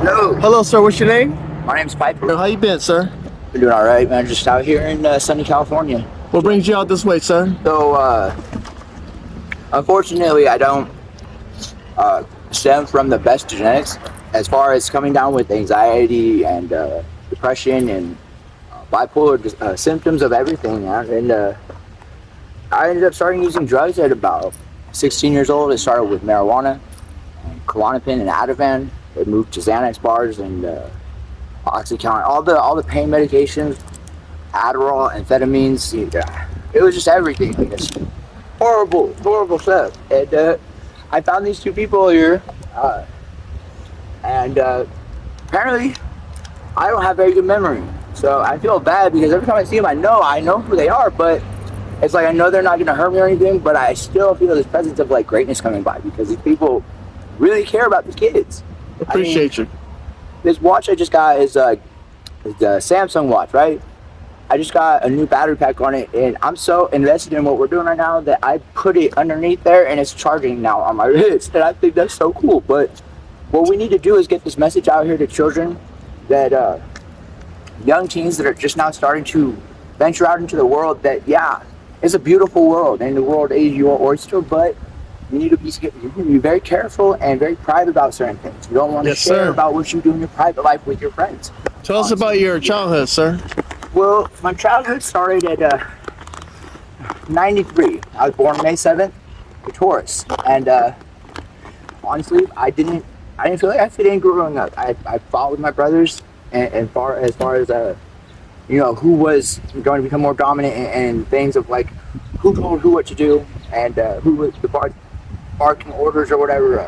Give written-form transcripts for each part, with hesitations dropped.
Hello. Hello, sir. What's your name? My name's Piper. How you been, sir? Been doing all right, man. Just out here in sunny California. What brings you out this way, sir? So, unfortunately, I don't stem from the best genetics as far as coming down with anxiety and depression and bipolar symptoms of everything, man. And I ended up starting using drugs at about 16 years old. It started with marijuana, Klonopin, and Ativan. It moved to Xanax bars and OxyContin, all the pain medications, Adderall, amphetamines. It was just everything. Like this horrible stuff. And I found these two people here, and apparently I don't have very good memory. So I feel bad because every time I see them, I know who they are, but it's like I know they're not gonna hurt me or anything, but I still feel this presence of like greatness coming by because these people really care about the kids. Appreciate you. This watch I just got is the Samsung watch, right? I just got a new battery pack on it, and I'm so invested in what we're doing right now that I put it underneath there, and it's charging now on my wrist, and I think that's so cool. But what we need to do is get this message out here to children that young teens that are just now starting to venture out into the world that, yeah, it's a beautiful world, and the world is your oyster, but you need to be very careful and very private about certain things. You don't want to share about what you do in your private life with your friends. Tell us about your childhood, sir. Well, my childhood started at 93. I was born May 7th, a Taurus, and honestly, I didn't feel like I fit in growing up. I followed my brothers, and as far as who was going to become more dominant and things of like who told who what to do and who was the barking orders or whatever.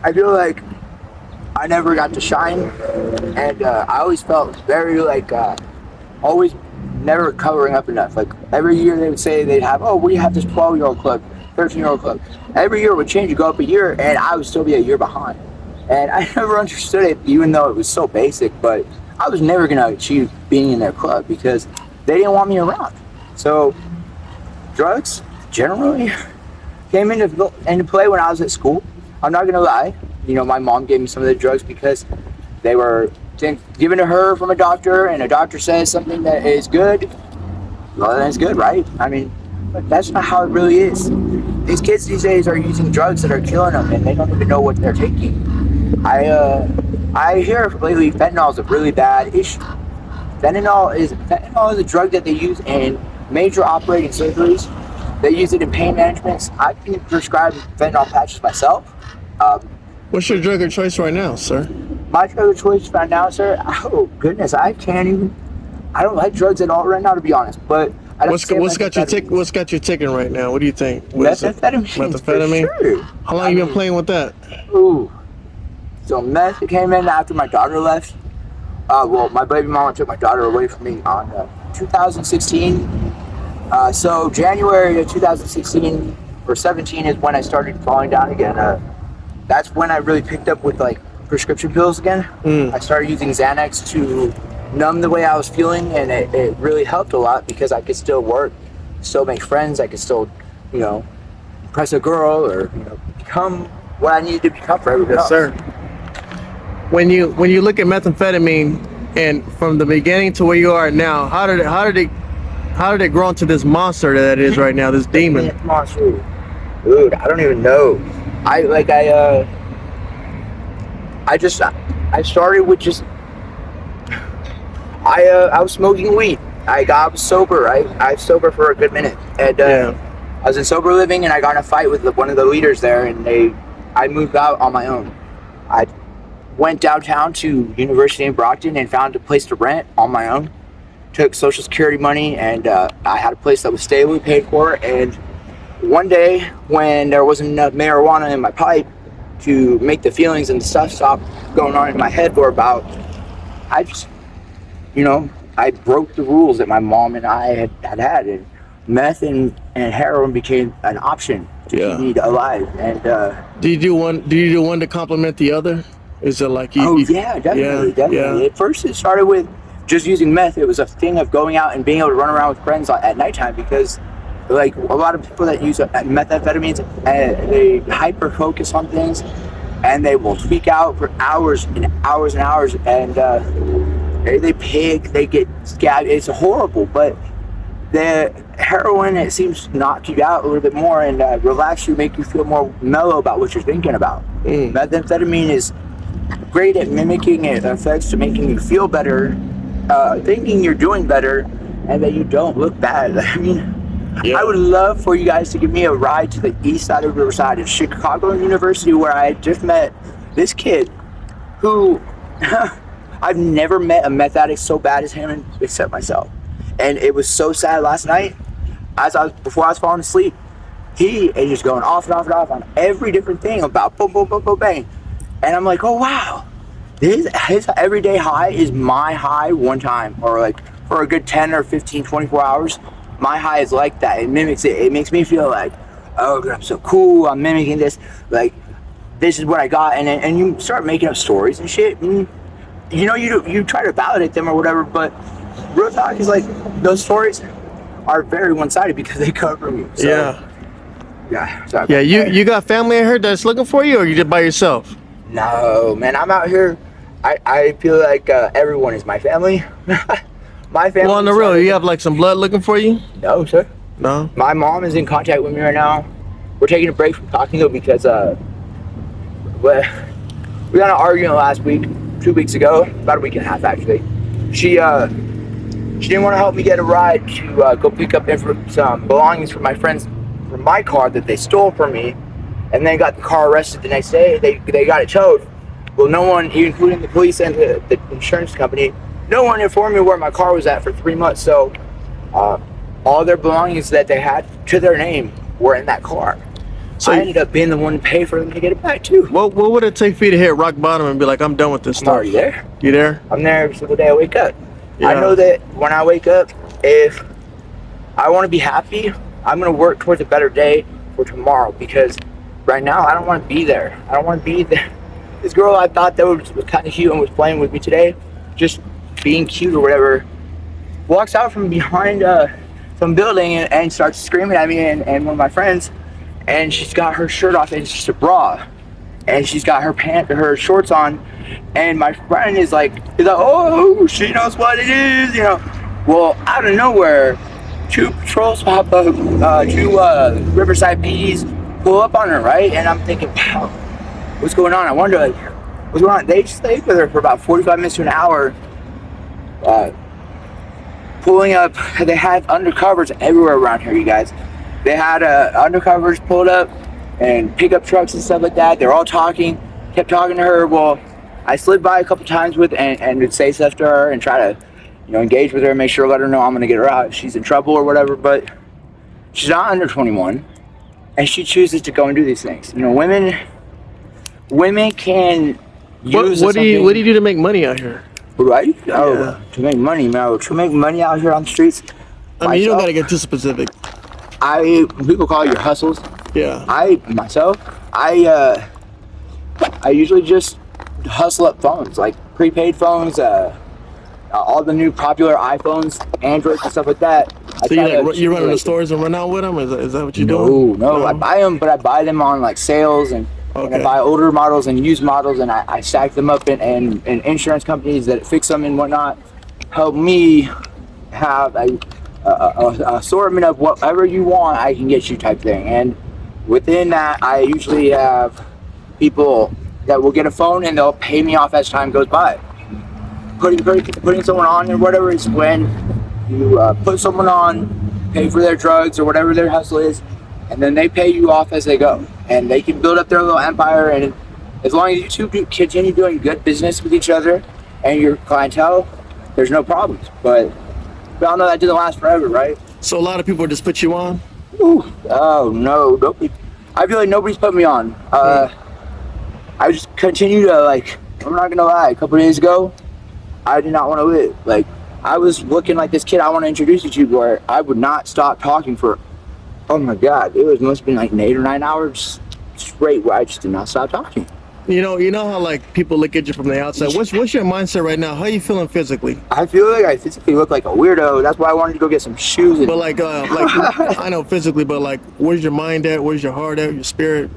I feel like I never got to shine, and I always felt very like always never covering up enough. Like every year they would say they'd have, oh, we have this 12-year-old club, 13-year-old club. Every year would change, you go up a year, and I would still be a year behind. And I never understood it, even though it was so basic, but I was never gonna achieve being in their club because they didn't want me around. So drugs generally came into play when I was at school. I'm not gonna lie. My mom gave me some of the drugs because they were given to her from a doctor, and a doctor says something that is good, well, then it's good, right? I mean, but that's not how it really is. These kids these days are using drugs that are killing them, and they don't even know what they're taking. I hear lately fentanyl is a really bad issue. Fentanyl is a drug that they use in major operating surgeries. They use it in pain management. I can prescribe fentanyl patches myself. What's your drug of choice right now, sir? My drug of choice right now, sir? Oh, goodness, I don't like drugs at all right now, to be honest. But what's got you ticking right now? What do you think? Methamphetamine. For sure. How long you been playing with that? Ooh. So meth came in after my daughter left. Well, my baby mama took my daughter away from me on 2016. So January of 2016 or 17 is when I started falling down again. That's when I really picked up with like prescription pills again. I started using Xanax to numb the way I was feeling, and it really helped a lot because I could still work, still make friends, I could still, impress a girl or become what I needed to become for everybody else. Sir. When you look at methamphetamine and from the beginning to where you are now, how did it grow into this monster that it is right now, this demon? Monster. Dude, I don't even know. I started with just I was smoking weed. I was sober, right? I was sober for a good minute, and I was in sober living, and I got in a fight with one of the leaders there, and I moved out on my own. I went downtown to University in Brockton and found a place to rent on my own. Took Social Security money, and I had a place that was stably paid for. And one day, when there wasn't enough marijuana in my pipe to make the feelings and the stuff stop going on in my head for about, I broke the rules that my mom and I had, and meth and heroin became an option to keep me alive. And do you do one to complement the other? Is it like you? Oh yeah, definitely. Yeah. At first, it started with just using meth. It was a thing of going out and being able to run around with friends at nighttime because, like, a lot of people that use methamphetamines, they hyper focus on things. and they will speak out for hours and hours and hours, and they pig, they get scabbed. It's horrible, but the heroin, it seems to knock you out a little bit more and relax you, make you feel more mellow about what you're thinking about. Methamphetamine is great at mimicking effects to making you feel better, thinking you're doing better, and that you don't look bad. I mean, I would love for you guys to give me a ride to the east side of Riverside at Chicago University, where I just met this kid who I've never met a meth addict so bad as him except myself. And it was so sad last night, before I was falling asleep, he is just going off and off and off on every different thing about boom, boom, boom, boom, bang. And I'm like, oh wow, his everyday high is my high one time, or like for a good 10 or 15, 24 hours. My high is like that. It mimics it. It makes me feel like, oh, I'm so cool. I'm mimicking this. Like, this is what I got. And you start making up stories and shit. And, you know, you try to validate them or whatever. But real talk is like, those stories are very one-sided because they come from you. So, yeah. Sorry. Yeah. You got family in here that's looking for you, or you just by yourself? No, man. I'm out here. I feel like everyone is my family. My family. Well, on the real, you have like some blood looking for you? No, sir. No. My mom is in contact with me right now. We're taking a break from talking though because we got in an argument last week, 2 weeks ago, about a week and a half actually. She didn't want to help me get a ride to go pick up some belongings from my friends from my car that they stole from me, and then got the car arrested the next day. They got it towed. Well, no one, including the police and the insurance company, no one informed me where my car was at for 3 months. So all their belongings that they had to their name were in that car. So I ended up being the one to pay for them to get it back too. What would it take for you to hit rock bottom and be like, I'm done with this stuff? I'm already there. You there? I'm there every single day I wake up. Yeah. I know that when I wake up, if I want to be happy, I'm going to work towards a better day for tomorrow, because right now I don't want to be there. I don't want to be there. This girl I thought that was kind of cute and was playing with me today, just being cute or whatever, walks out from behind some building and starts screaming at me and one of my friends, and she's got her shirt off and it's just a bra, and she's got her shorts on, and my friend is like, oh, she knows what it is, you know. Well, out of nowhere, 2 patrols pop up, 2 Riverside PDs pull up on her, right? And I'm thinking, wow, what's going on? I wonder, like, what's going on? They stayed with her for about 45 minutes to an hour, pulling up. They had undercovers everywhere around here, you guys. They had undercovers pulled up and pickup trucks and stuff like that. They're all talking, kept talking to her. Well, I slid by a couple times and would say stuff to her and try to, you know, engage with her, make sure, let her know I'm gonna get her out if she's in trouble or whatever. But she's not under 21, and she chooses to go and do these things. You know, women can use. What do you do to make money out here? Right? Oh, to make money, man. To make money out here on the streets. I mean, you don't gotta get too specific. People call it your hustles. Yeah. I usually just hustle up phones, like prepaid phones, all the new popular iPhones, Androids and stuff like that. So you run in the stores and run out with them? Is that what you're doing? No, I buy them, but I buy them on like sales, and I buy older models and used models, and I stack them up in insurance companies that fix them and whatnot. Help me have a assortment of whatever you want, I can get you type thing. And within that, I usually have people that will get a phone and they'll pay me off as time goes by. Putting someone on or whatever is when you put someone on, pay for their drugs or whatever their hustle is, and then they pay you off as they go. And they can build up their little empire, and as long as you two continue doing good business with each other and your clientele, there's no problems. But we all know that doesn't last forever, right? So a lot of people just put you on? Ooh, oh no, nobody. I feel like nobody's put me on. I just continue to, like, I'm not gonna lie, a couple days ago, I did not want to live. Like, I was looking like this kid I want to introduce you to, where I would not stop talking for, oh my God, must have been like 8 or 9 hours straight where I just did not stop talking. You know how like people look at you from the outside. What's your mindset right now? How are you feeling physically? I feel like I physically look like a weirdo. That's why I wanted to go get some shoes. But like I know physically, but like, where's your mind at? Where's your heart at? Your spirit?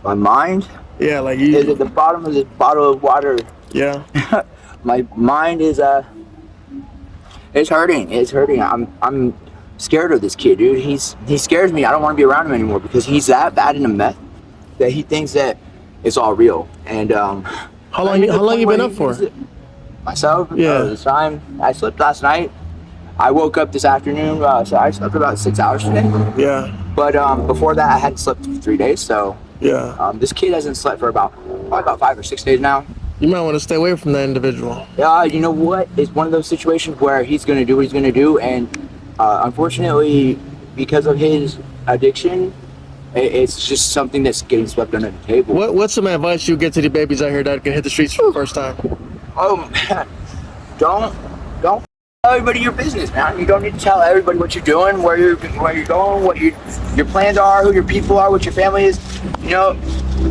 My mind Yeah, like is you. at the bottom of this bottle of water. Yeah. My mind is it's hurting. It's hurting. I'm scared of this kid, dude. He scares me. I don't want to be around him anymore because he's that bad into meth that he thinks that it's all real. And How long you been up for? Myself? Yeah. This time I slept last night. I woke up this afternoon, so I slept about 6 hours today. Yeah. But before that, I hadn't slept for 3 days. So Yeah. this kid hasn't slept for probably about 5 or 6 days now. You might want to stay away from that individual. Yeah, you know what? It's one of those situations where he's going to do what he's going to do, and unfortunately, because of his addiction, it's just something that's getting swept under the table. What's some advice you get to the babies out here that can hit the streets for the first time? Oh man, don't tell everybody your business, man. You don't need to tell everybody what you're doing, where you're going, what your plans are, who your people are, what your family is. You know,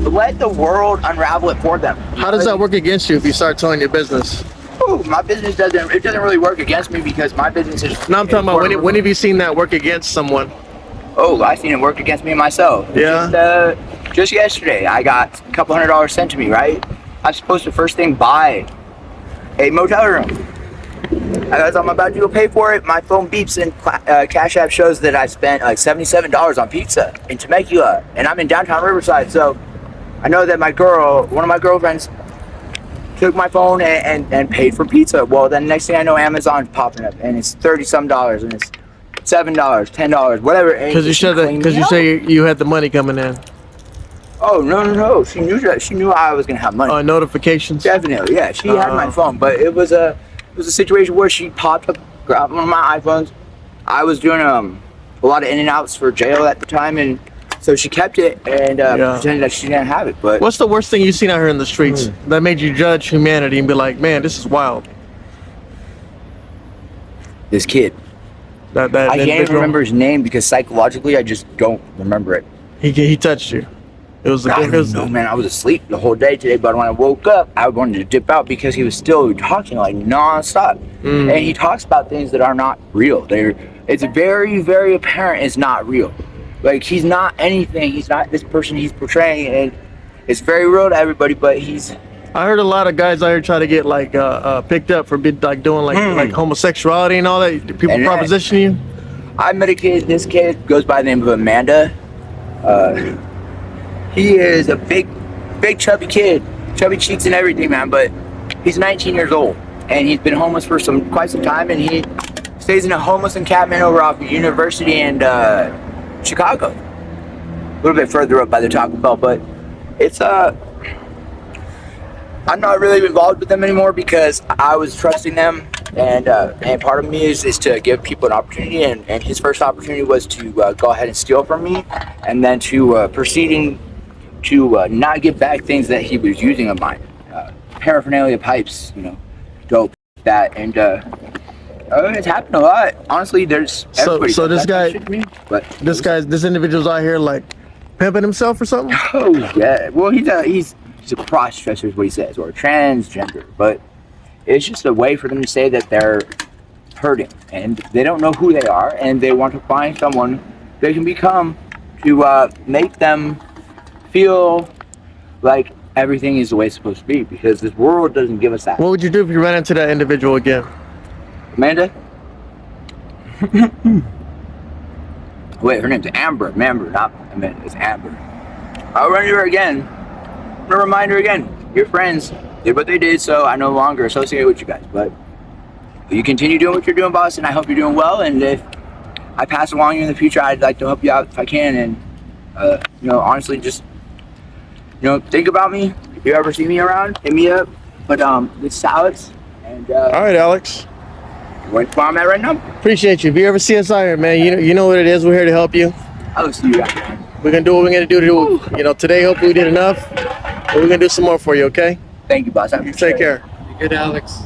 let the world unravel it for them. How does that work against you if you start telling your business? Oh, my business doesn't really work against me because my business is. No, I'm talking about when have you seen that work against someone? Oh, I've seen it work against me myself. Yeah. Just yesterday, I got a couple $100 sent to me. Right, I'm supposed to first thing buy a motel room. As I'm about to go pay for it, my phone beeps and Cash App shows that I spent like $77 on pizza in Temecula, and I'm in downtown Riverside. So I know that one of my girlfriends, took my phone and paid for pizza. Well, then next thing I know, Amazon's popping up, and it's $30-some, and it's $7, $10, whatever. Because you say you had the money coming in. Oh no! She knew I was gonna have money. Notifications. Definitely, yeah. She had my phone, but it was a situation where she popped up, grabbed one of my iPhones. I was doing a lot of in and outs for jail at the time, and so she kept it and pretended that she didn't have it. But what's the worst thing you've seen out here in the streets that made you judge humanity and be like, man, this is wild? This kid. That I can't even remember his name because psychologically I just don't remember it. He touched you. It was no, man. I was asleep the whole day today, but when I woke up, I wanted to dip out because he was still talking like nonstop, and he talks about things that are not real. It's very, very apparent it's not real. Like he's not anything. He's not this person he's portraying, and it's very real to everybody. But I heard a lot of guys out here try to get like picked up for doing like homosexuality and all that. People proposition you. I met a kid. This kid goes by the name of Amanda. He is a big chubby kid, chubby cheeks and everything, man. But he's 19 years old, and he's been homeless for quite some time, and he stays in a homeless encampment over off University in Chicago, a little bit further up by the Taco Bell. But it's I'm not really involved with them anymore because I was trusting them, and part of me is to give people an opportunity, and his first opportunity was to go ahead and steal from me, and then to proceeding to not give back things that he was using of mine, paraphernalia, pipes, dope, that, and it's happened a lot. Honestly, there's everybody. So this guy, this individual's out here like pimping himself or something. Oh yeah, well he's a cross-dresser is what he says, or a transgender, but it's just a way for them to say that they're hurting and they don't know who they are, and they want to find someone they can become to make them feel like everything is the way it's supposed to be, because this world doesn't give us that. What would you do if you ran into that individual again? Amanda? Wait, her name's Amber. Amber, not Amanda. It's Amber. I'll run into her again. I'm gonna remind her again. Your friends did what they did, so I no longer associate with you guys. But you continue doing what you're doing, boss, and I hope you're doing well. And if I pass along you in the future, I'd like to help you out if I can. And honestly, just think about me. If you ever see me around, hit me up. But this is Alex. And all right, Alex. Where I'm at right now. Appreciate you. If you ever see us out here, man, you know what it is. We're here to help you. I'll see you guys. We're gonna do what we're gonna do. Today, hopefully we did enough. But we're gonna do some more for you, okay? Thank you, boss. Take care. Good, Alex.